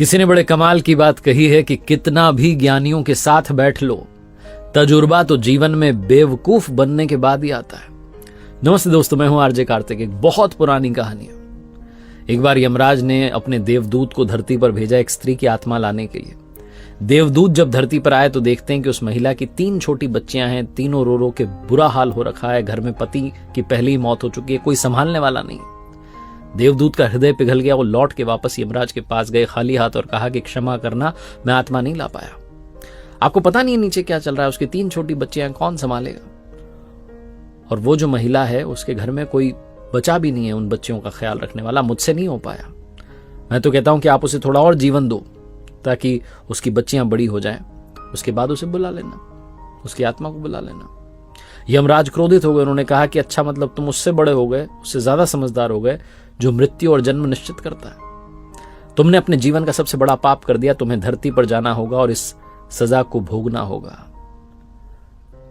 किसी ने बड़े कमाल की बात कही है कि कितना भी ज्ञानियों के साथ बैठ लो, तजुर्बा तो जीवन में बेवकूफ बनने के बाद ही आता है। नमस्ते दोस्तों, मैं हूं आरजे कार्तिक। एक बहुत पुरानी कहानी है। एक बार यमराज ने अपने देवदूत को धरती पर भेजा एक स्त्री की आत्मा लाने के लिए। देवदूत जब धरती पर आए तो देखते हैं कि उस महिला की 3 छोटी बच्चियां हैं, तीनों रो रो के बुरा हाल हो रखा है। घर में पति की पहली मौत हो चुकी है, कोई संभालने वाला नहीं। देवदूत का हृदय पिघल गया। वो लौट के वापस यमराज के पास गए खाली हाथ और कहा कि क्षमा करना, मैं आत्मा नहीं ला पाया। आपको पता नहीं है नीचे क्या चल रहा है, उसकी 3 छोटी बच्चियां कौन संभालेगा। और वो जो महिला है उसके घर में कोई बचा भी नहीं है उन बच्चियों का ख्याल रखने वाला। मुझसे नहीं हो पाया। मैं तो कहता हूं कि आप उसे थोड़ा और जीवन दो ताकि उसकी बच्चियां बड़ी हो जाएं। उसके बाद उसे बुला लेना, उसकी आत्मा को बुला लेना। यमराज क्रोधित हो गए। उन्होंने कहा कि अच्छा, मतलब तुम उससे बड़े हो गए, उससे ज्यादा समझदार हो गए जो मृत्यु और जन्म निश्चित करता है। तुमने अपने जीवन का सबसे बड़ा पाप कर दिया। तुम्हें धरती पर जाना होगा और इस सजा को भोगना होगा।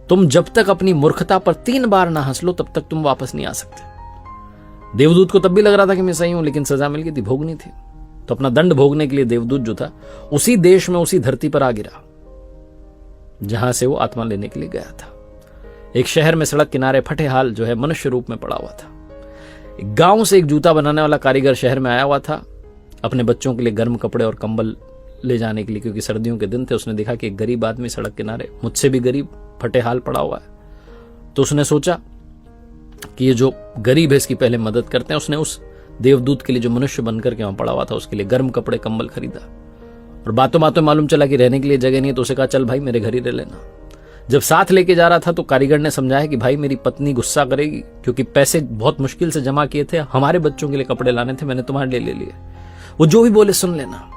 तुम जब तक अपनी मूर्खता पर 3 बार ना हंस लो तब तक तुम वापस नहीं आ सकते। देवदूत को तब भी लग रहा था कि मैं सही हूं, लेकिन सजा मिल गई थी, भोगनी थी। तो अपना दंड भोगने के लिए देवदूत जो था उसी देश में, उसी धरती पर आ गिरा जहां से वो आत्मा लेने के लिए गया था। एक शहर में सड़क किनारे फटे हाल जो है मनुष्य रूप में पड़ा हुआ था। एक गांव से एक जूता बनाने वाला कारीगर शहर में आया हुआ था अपने बच्चों के लिए गर्म कपड़े और कंबल ले जाने के लिए, क्योंकि सर्दियों के दिन थे। उसने देखा कि एक गरीब आदमी सड़क किनारे, मुझसे भी गरीब, फटे हाल पड़ा हुआ है। तो उसने सोचा कि ये जो गरीब है इसकी पहले मदद करते हैं। उसने उस देवदूत के लिए जो मनुष्य बनकर के वहां पड़ा हुआ था उसके लिए गर्म कपड़े कंबल खरीदा। और बातों बातों मालूम चला कि रहने के लिए जगह नहीं है, तो उसे कहा चल भाई मेरे घर ही रह लेना। जब साथ लेके जा रहा था तो कारीगर ने समझाया कि भाई मेरी पत्नी गुस्सा करेगी, क्योंकि पैसे बहुत मुश्किल से जमा किए थे, हमारे बच्चों के लिए कपड़े लाने थे, मैंने तुम्हारे लिए ले लिए। वो जो भी बोले सुन लेना।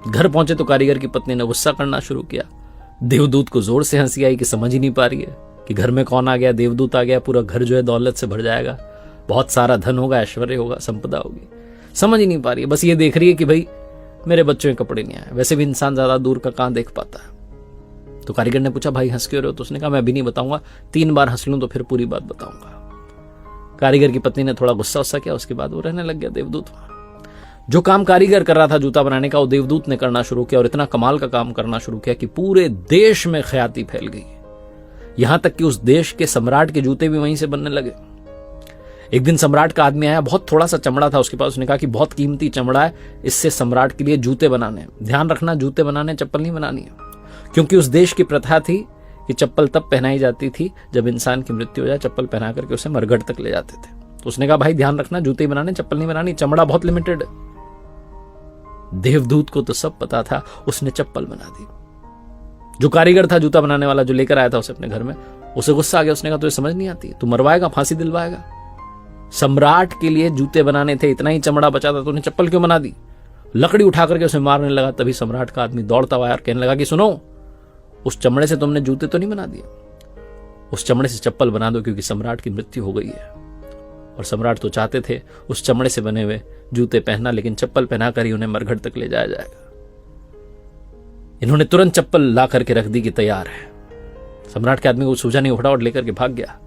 घर पहुंचे तो कारीगर की पत्नी ने गुस्सा करना शुरू किया। देवदूत को जोर से हंसी आई कि समझ ही नहीं पा रही है कि घर में कौन आ गया, देवदूत आ गया, पूरा घर जो है दौलत से भर जाएगा, बहुत सारा धन होगा, ऐश्वर्य होगा, संपदा होगी। समझ ही नहीं पा रही है, बस ये देख रही है कि भाई मेरे बच्चों के कपड़े नहीं आए। वैसे भी इंसान ज्यादा दूर का कहां देख पाता है। तो कारीगर ने पूछा भाई हंस क्यों रहे हो? तो उसने कहा मैं अभी नहीं बताऊंगा, 3 बार हंस लूं तो फिर पूरी बात बताऊंगा। कारीगर की पत्नी ने थोड़ा गुस्सा किया, उसके बाद वो रहने लग गया देवदूत। जो काम कारीगर कर रहा था जूता बनाने का, वो देवदूत ने करना शुरू किया और इतना कमाल का काम करना शुरू किया कि पूरे देश में ख्याति फैल गई। यहां तक कि उस देश के सम्राट के जूते भी वहीं से बनने लगे। एक दिन सम्राट का आदमी आया, बहुत थोड़ा सा चमड़ा था उसके पास। उसने कहा कि बहुत कीमती चमड़ा है, इससे सम्राट के लिए जूते बनाने। ध्यान रखना, जूते बनाने, चप्पल नहीं बनानी है, क्योंकि उस देश की प्रथा थी कि चप्पल तब पहनाई जाती थी जब इंसान की मृत्यु हो जाए। चप्पल पहना करके उसे मरघट तक ले जाते थे। तो उसने कहा भाई ध्यान रखना, जूते ही बनाने, चप्पल नहीं बनानी, चमड़ा बहुत लिमिटेड है। देवदूत को तो सब पता था, उसने चप्पल बना दी। जो कारीगर था जूता बनाने वाला, जो लेकर आया था उसे अपने घर में, उसे गुस्सा आ गया। उसने कहा तुझे समझ नहीं आती, तू मरवाएगा, फांसी दिलवाएगा। सम्राट के लिए जूते बनाने थे, इतना ही चमड़ा बचा था, तूने चप्पल क्यों बना दी? लकड़ी उठा करके उसे मारने लगा। तभी सम्राट का आदमी दौड़ता हुआ और कहने लगा कि सुनो, उस चमड़े से तुमने जूते तो नहीं बना दिए, उस चमड़े से चप्पल बना दो, क्योंकि सम्राट की मृत्यु हो गई है। और सम्राट तो चाहते थे उस चमड़े से बने हुए जूते पहनना, लेकिन चप्पल पहनाकर ही उन्हें मरघट तक ले जाया जाएगा। इन्होंने तुरंत चप्पल ला करके रख दी कि तैयार है। सम्राट के आदमी को सूझा नहीं, फटाफट लेकर के भाग गया।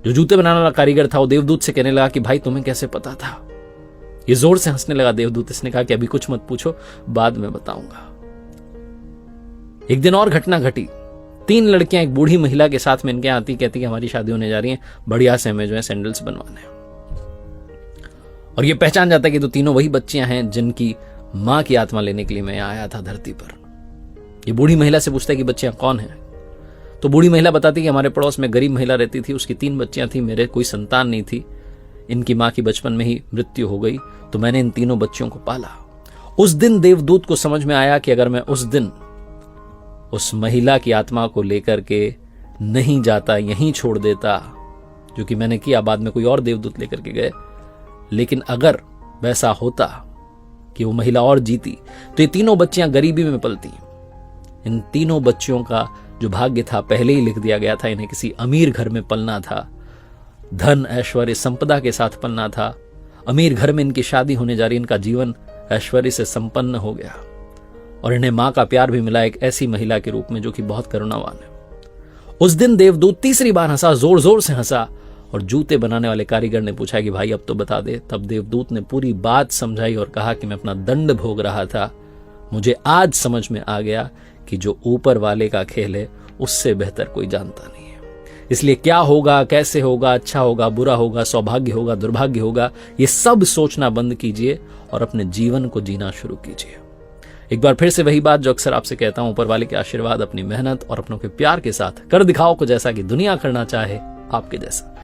जो जूते बनाने वाला कारीगर था वो देवदूत से कहने लगा कि भाई तुम्हें कैसे पता था? ये जोर से हंसने लगा देवदूत। इसने कहा कि अभी कुछ मत पूछो, बाद में बताऊंगा। एक दिन और घटना घटी। 3 लड़कियां एक बूढ़ी महिला के साथ में इनके आती, कहती कि हमारी शादी होने जा रही है, बढ़िया से हमें जो है सैंडल्स बनवाने। और ये पहचान जाता है कि तो तीनों वही बच्चियां हैं जिनकी मां की आत्मा लेने के लिए मैं आया था धरती पर। ये बूढ़ी महिला से पूछता है कि बच्चियां कौन हैं? तो बूढ़ी महिला बताती कि हमारे पड़ोस में गरीब महिला रहती थी, उसकी 3 बच्चियां थी, मेरे कोई संतान नहीं थी, इनकी मां की बचपन में ही मृत्यु हो गई, तो मैंने इन तीनों बच्चियों को पाला। उस दिन देवदूत को समझ में आया कि अगर मैं उस दिन उस महिला की आत्मा को लेकर के नहीं जाता, यहीं छोड़ देता, जो कि मैंने किया, बाद में कोई और देवदूत लेकर के गए, लेकिन अगर वैसा होता कि वो महिला और जीती तो ये तीनों बच्चियां गरीबी में पलती। इन तीनों बच्चियों का जो भाग्य था पहले ही लिख दिया गया था। इन्हें किसी अमीर घर में पलना था, धन ऐश्वर्य संपदा के साथ पलना था। अमीर घर में इनकी शादी होने जा रही, इनका जीवन ऐश्वर्य से संपन्न हो गया और इन्हें मां का प्यार भी मिला, एक ऐसी महिला के रूप में जो कि बहुत करुणावान है। उस दिन देवदूत तीसरी बार हंसा, जोर जोर से हंसा, और जूते बनाने वाले कारीगर ने पूछा कि भाई अब तो बता दे। तब देवदूत ने पूरी बात समझाई और कहा कि मैं अपना दंड भोग रहा था मुझे आज समझ में आ गया कि जो ऊपर वाले का खेल है उससे बेहतर कोई जानता नहीं है। इसलिए क्या होगा, कैसे होगा, अच्छा होगा, बुरा होगा, सौभाग्य होगा, दुर्भाग्य होगा, ये सब सोचना बंद कीजिए और अपने जीवन को जीना शुरू कीजिए। एक बार फिर से वही बात जो अक्सर आपसे कहता हूं, ऊपर वाले के आशीर्वाद, अपनी मेहनत और अपनों के प्यार के साथ कर दिखाओ कुछ ऐसा कि दुनिया करना चाहे आपके जैसा।